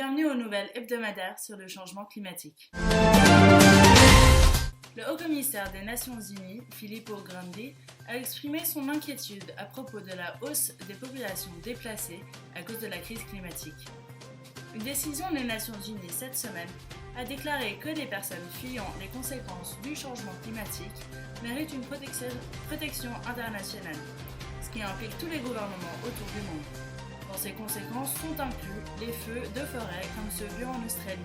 bienvenue aux nouvelles hebdomadaires sur le changement climatique. Le haut-commissaire des Nations Unies, Filippo Grandi, a exprimé son inquiétude à propos de la hausse des populations déplacées à cause de la crise climatique. Une décision des Nations Unies cette semaine a déclaré que les personnes fuyant les conséquences du changement climatique méritent une protection internationale, ce qui implique tous les gouvernements autour du monde. Dans ces conséquences sont inclus les feux de forêt comme ceux vus en Australie,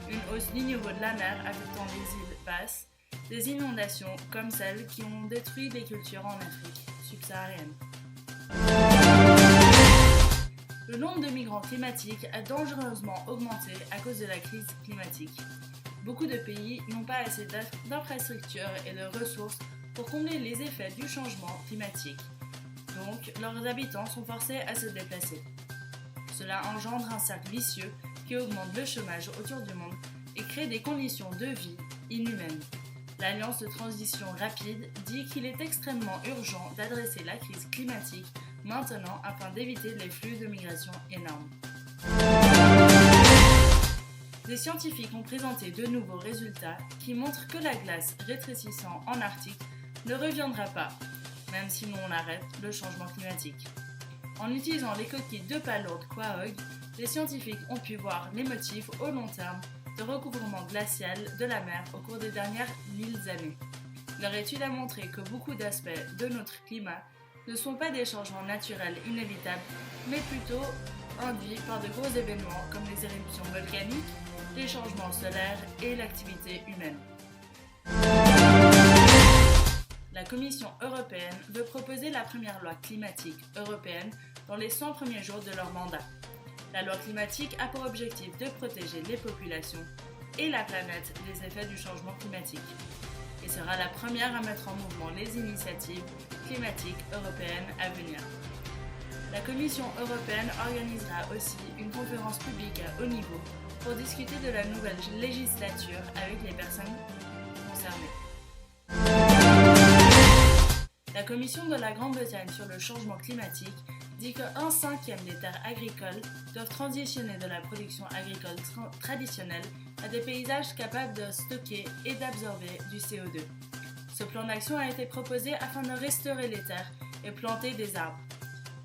une hausse du niveau de la mer affectant les îles basses, des inondations comme celles qui ont détruit les cultures en Afrique subsaharienne. Le nombre de migrants climatiques a dangereusement augmenté à cause de la crise climatique. Beaucoup de pays n'ont pas assez d'infrastructures et de ressources pour combler les effets du changement climatique. Donc, leurs habitants sont forcés à se déplacer. Cela engendre un cercle vicieux qui augmente le chômage autour du monde et crée des conditions de vie inhumaines. L'Alliance de transition rapide dit qu'il est extrêmement urgent d'adresser la crise climatique maintenant afin d'éviter les flux de migration énormes. Des scientifiques ont présenté de nouveaux résultats qui montrent que la glace rétrécissant en Arctique ne reviendra pas, même si l'on arrête le changement climatique. En utilisant les coquilles de palourde Quahog, les scientifiques ont pu voir les motifs au long terme de recouvrement glacial de la mer au cours des dernières 1000 années. Leur étude a montré que beaucoup d'aspects de notre climat ne sont pas des changements naturels inévitables, mais plutôt induits par de gros événements comme les éruptions volcaniques, les changements solaires et l'activité humaine. La Commission européenne veut proposer la première loi climatique européenne dans les 100 premiers jours de leur mandat. La loi climatique a pour objectif de protéger les populations et la planète des effets du changement climatique et sera la première à mettre en mouvement les initiatives climatiques européennes à venir. La Commission européenne organisera aussi une conférence publique à haut niveau pour discuter de la nouvelle législature avec les personnes concernées. La Commission de la Grande-Bretagne sur le changement climatique dit que 1/5 des terres agricoles doivent transitionner de la production agricole traditionnelle à des paysages capables de stocker et d'absorber du CO2. Ce plan d'action a été proposé afin de restaurer les terres et planter des arbres.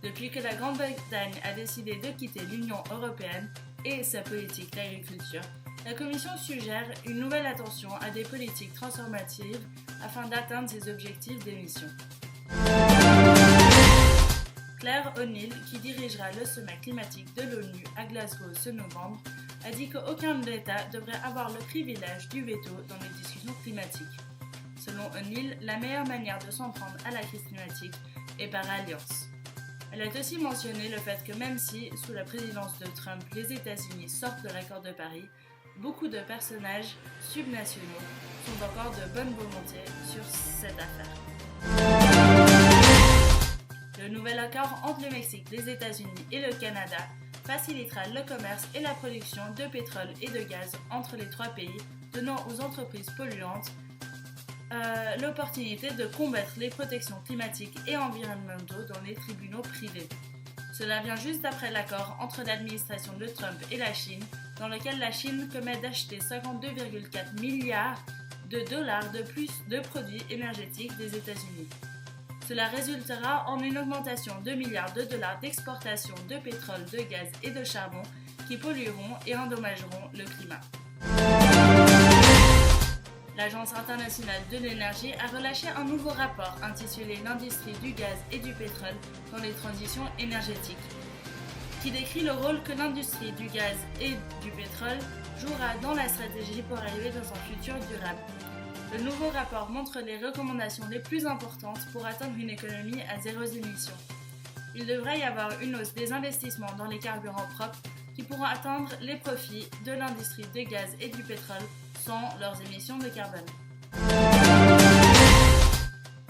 Depuis que la Grande-Bretagne a décidé de quitter l'Union européenne et sa politique d'agriculture, la Commission suggère une nouvelle attention à des politiques transformatives afin d'atteindre ses objectifs d'émissions. Claire O'Neill, qui dirigera le sommet climatique de l'ONU à Glasgow ce novembre, a dit qu'aucun État devrait avoir le privilège du veto dans les discussions climatiques. Selon O'Neill, la meilleure manière de s'en prendre à la crise climatique est par alliance. Elle a aussi mentionné le fait que même si, sous la présidence de Trump, les États-Unis sortent de l'accord de Paris, beaucoup de personnages subnationaux sont encore de bonne volonté sur cette affaire. Le nouvel accord entre le Mexique, les États-Unis et le Canada facilitera le commerce et la production de pétrole et de gaz entre les trois pays, donnant aux entreprises polluantes l'opportunité de combattre les protections climatiques et environnementaux dans les tribunaux privés. Cela vient juste après l'accord entre l'administration de Trump et la Chine, dans lequel la Chine promet d'acheter 52,4 milliards de dollars de plus de produits énergétiques des États-Unis. Cela résultera en une augmentation de milliards de dollars d'exportation de pétrole, de gaz et de charbon qui pollueront et endommageront le climat. L'Agence internationale de l'énergie a relâché un nouveau rapport intitulé « L'industrie du gaz et du pétrole dans les transitions énergétiques », qui décrit le rôle que l'industrie du gaz et du pétrole jouera dans la stratégie pour arriver dans un futur durable. Le nouveau rapport montre les recommandations les plus importantes pour atteindre une économie à zéro émission. Il devrait y avoir une hausse des investissements dans les carburants propres qui pourront atteindre les profits de l'industrie du gaz et du pétrole sans leurs émissions de carbone.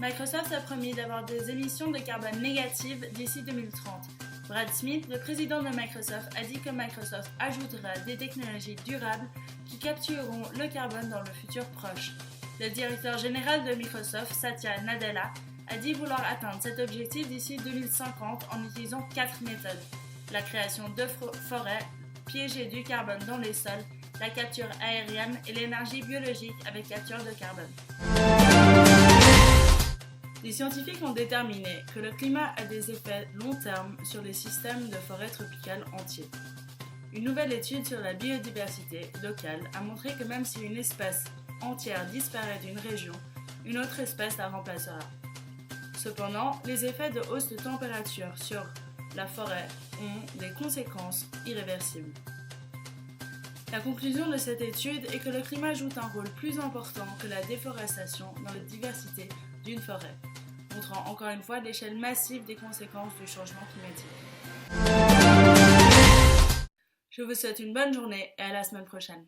Microsoft a promis d'avoir des émissions de carbone négatives d'ici 2030. Brad Smith, le président de Microsoft, a dit que Microsoft ajoutera des technologies durables qui captureront le carbone dans le futur proche. Le directeur général de Microsoft, Satya Nadella, a dit vouloir atteindre cet objectif d'ici 2050 en utilisant 4 méthodes. La création de forêts, piéger du carbone dans les sols, la capture aérienne et l'énergie biologique avec capture de carbone. Les scientifiques ont déterminé que le climat a des effets long terme sur les systèmes de forêt tropicales entiers. Une nouvelle étude sur la biodiversité locale a montré que même si une espèce entière disparaît d'une région, une autre espèce la remplacera. Cependant, les effets de hausse de température sur la forêt ont des conséquences irréversibles. La conclusion de cette étude est que le climat joue un rôle plus important que la déforestation dans la diversité d'une forêt, montrant encore une fois l'échelle massive des conséquences du changement climatique. Je vous souhaite une bonne journée et à la semaine prochaine.